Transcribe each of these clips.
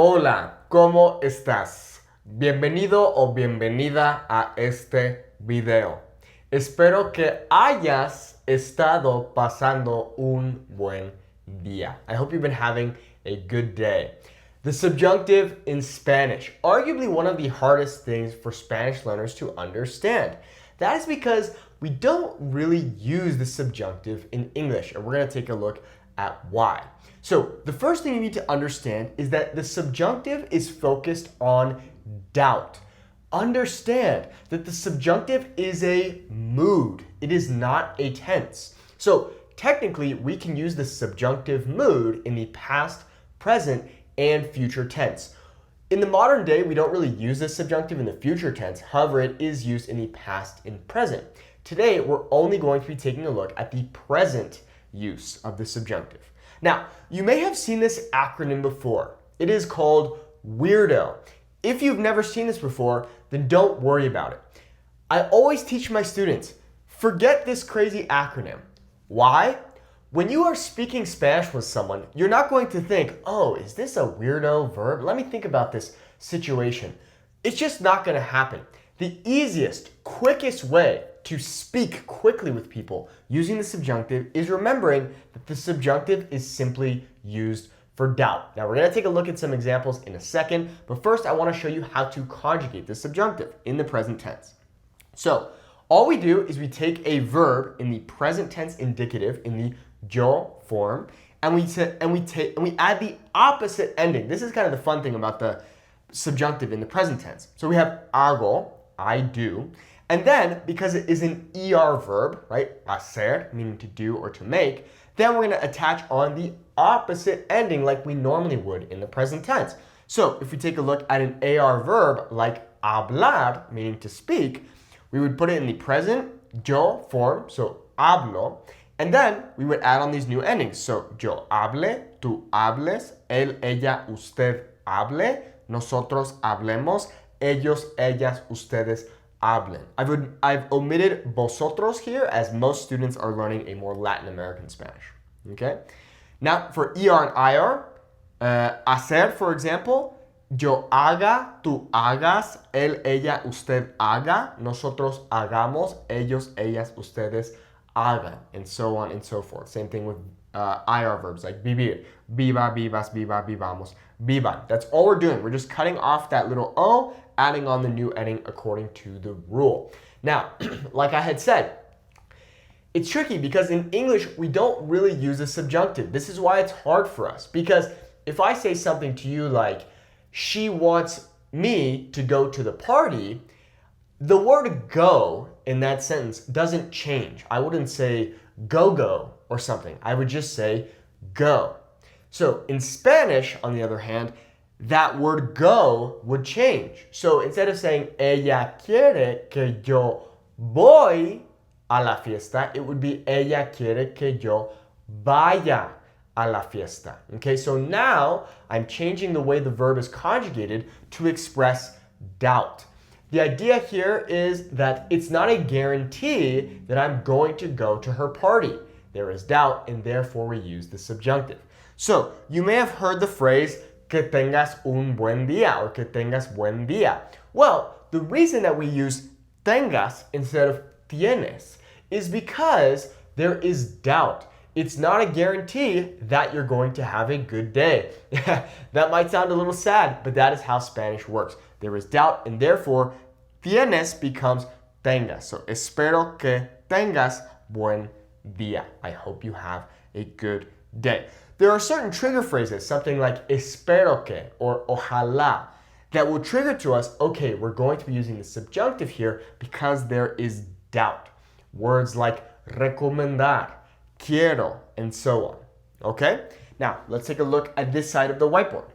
Hola, ¿cómo estás? Bienvenido o bienvenida a este video. Espero que hayas estado pasando un buen día. I hope you've been having a good day. The subjunctive in Spanish, arguably one of the hardest things for Spanish learners to understand. That is because we don't really use the subjunctive in English, and we're going to take a look at why. So the first thing you need to understand is that the subjunctive is focused on doubt. Understand that the subjunctive is a mood. It is not a tense. So technically, we can use the subjunctive mood in the past, present, and future tense. In the modern day, we don't really use the subjunctive in the future tense. However, it is used in the past and present. Today, we're only going to be taking a look at the present use of the subjunctive. Now, you may have seen this acronym before. It is called WEIRDO. If you've never seen this before, then don't worry about it. I always teach my students, forget this crazy acronym. Why? When you are speaking Spanish with someone, you're not going to think, oh, is this a weirdo verb? Let me think about this situation. It's just not going to happen. The easiest, quickest way to speak quickly with people using the subjunctive is remembering that the subjunctive is simply used for doubt. Now, we're going to take a look at some examples in a second, but first I want to show you how to conjugate the subjunctive in the present tense. So, all we do is we take a verb in the present tense indicative in the yo form, and we add the opposite ending. This is kind of the fun thing about the subjunctive in the present tense. So we have hago, I do, and then because it is an ER verb, right, hacer, meaning to do or to make, then we're going to attach on the opposite ending like we normally would in the present tense. So if we take a look at an AR verb like hablar, meaning to speak, we would put it in the present yo form, so hablo, and then we would add on these new endings. So yo hable, tú hables, él, ella, usted hable, nosotros hablemos, ellos, ellas, ustedes hablen. I've omitted vosotros here as most students are learning a more Latin American Spanish. Okay? Now for ER and IR, hacer, for example, yo haga, tú hagas, él, ella, usted haga, nosotros hagamos, ellos, ellas, ustedes hagan, and so on and so forth. Same thing with IR verbs like vivir, viva, vivas, viva, vivamos, vivan. That's all we're doing. We're just cutting off that little O, adding on the new ending according to the rule. Now, like I had said, it's tricky because in English, we don't really use a subjunctive. This is why it's hard for us, because if I say something to you like, she wants me to go to the party, the word go in that sentence doesn't change. I wouldn't say go or something. I would just say go. So in Spanish, on the other hand, that word go would change. So instead of saying ella quiere que yo voy a la fiesta, it would be ella quiere que yo vaya a la fiesta. Okay, so now I'm changing the way the verb is conjugated to express doubt. The idea here is that it's not a guarantee that I'm going to go to her party. There is doubt, and therefore we use the subjunctive. So you may have heard the phrase que tengas un buen día or que tengas buen día. Well, the reason that we use tengas instead of tienes is because there is doubt. It's not a guarantee that you're going to have a good day. That might sound a little sad, but that is how Spanish works. There is doubt, and therefore, tienes becomes tengas. So, espero que tengas buen día. I hope you have a good day. There are certain trigger phrases, something like espero que or ojalá, that will trigger to us, okay, we're going to be using the subjunctive here because there is doubt. Words like recomendar, quiero, and so on. Okay? Now, let's take a look at this side of the whiteboard.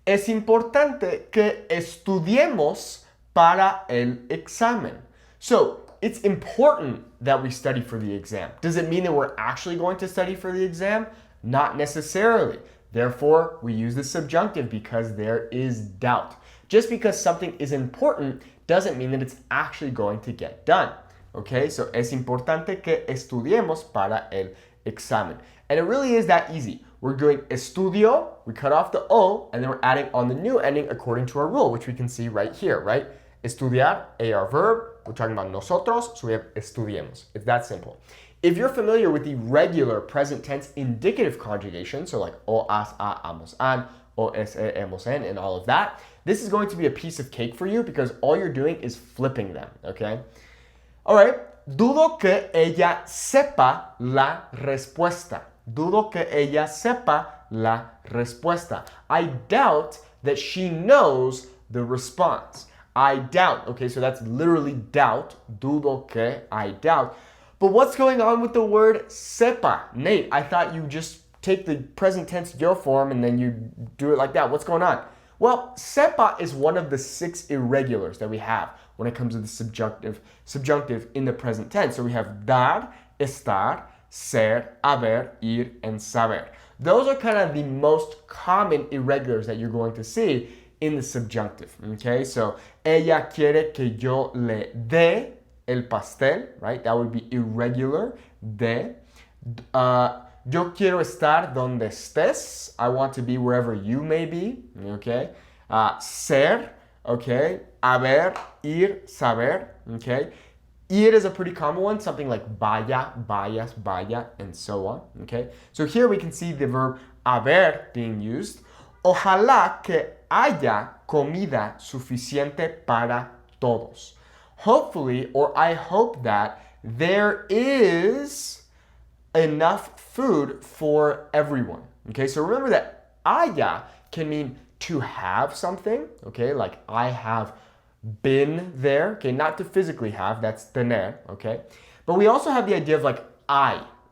Es importante que estudiemos para el examen. So, it's important that we study for the exam. Does it mean that we're actually going to study for the exam? Not necessarily. Therefore, we use the subjunctive because there is doubt. Just because something is important doesn't mean that it's actually going to get done. Okay, so es importante que estudiemos para el examen. And it really is that easy. we're doing estudio, we cut off the O, and then we're adding on the new ending according to our rule, which we can see right here, right? Estudiar, AR verb, we're talking about nosotros, so we have estudiemos. It's that simple. If you're familiar with the regular present tense indicative conjugation, so like o, as, a, amos, an, o, es, e, hemos, en, and all of that, this is going to be a piece of cake for you because all you're doing is flipping them, okay? All right, dudo que ella sepa la respuesta. Dudo que ella sepa la respuesta. I doubt that she knows the response. I doubt. Okay, so that's literally doubt. Dudo que, I doubt. But what's going on with the word sepa? Nate, I thought you just take the present tense yo form and then you do it like that. What's going on? Well, sepa is one of the 6 irregulars that we have when it comes to the subjunctive in the present tense. So we have dar, estar, ser, haber, ir, and saber. Those are kind of the most common irregulars that you're going to see in the subjunctive, okay? So, ella quiere que yo le dé el pastel, right? That would be irregular, de. Yo quiero estar donde estés. I want to be wherever you may be, okay? Ser, okay? Haber, ir, saber, okay? Ir is a pretty common one, something like vaya, vayas, vaya, and so on, okay? So here we can see the verb haber being used. Ojalá que haya comida suficiente para todos. Hopefully, or I hope that there is enough food for everyone. Okay, so remember that haya can mean to have something, okay, like I have been there, okay, not to physically have, that's tener, okay, but we also have the idea of like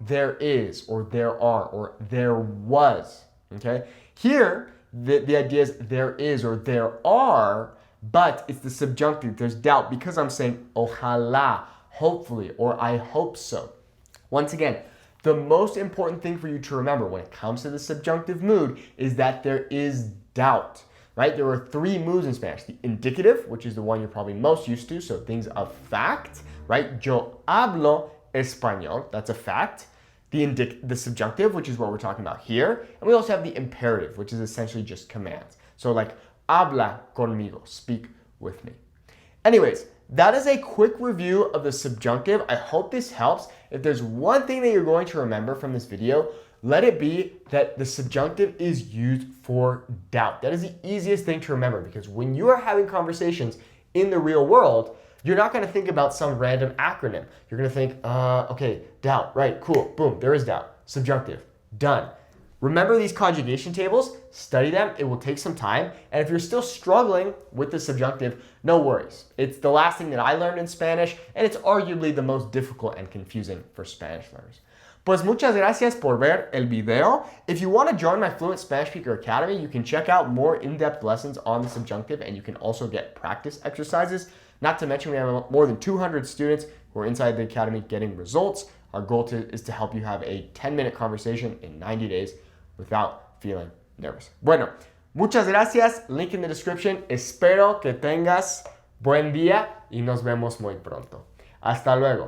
there is, or there are, or there was, okay. Here, the idea is there is or there are, but it's the subjunctive, there's doubt, because I'm saying ojalá, hopefully, or I hope so. Once again, the most important thing for you to remember when it comes to the subjunctive mood is that there is doubt. Right? There are 3 moods in Spanish. The indicative, which is the one you're probably most used to, so things of fact, right? Yo hablo español, that's a fact. The subjunctive, which is what we're talking about here. And we also have the imperative, which is essentially just commands. So like, habla conmigo, speak with me. Anyways, that is a quick review of the subjunctive. I hope this helps. If there's one thing that you're going to remember from this video, let it be that the subjunctive is used for doubt. That is the easiest thing to remember because when you are having conversations in the real world, you're not going to think about some random acronym. You're going to think, okay, doubt, right, cool, boom, there is doubt. Subjunctive, done. Remember these conjugation tables, study them, it will take some time. And if you're still struggling with the subjunctive, no worries. It's the last thing that I learned in Spanish, and it's arguably the most difficult and confusing for Spanish learners. Pues muchas gracias por ver el video. If you want to join my Fluent Spanish Speaker Academy, you can check out more in-depth lessons on the subjunctive and you can also get practice exercises. Not to mention we have more than 200 students who are inside the academy getting results. Our goal is to help you have a 10-minute conversation in 90 days without feeling nervous. Bueno, muchas gracias. Link in the description. Espero que tengas buen día y nos vemos muy pronto. Hasta luego.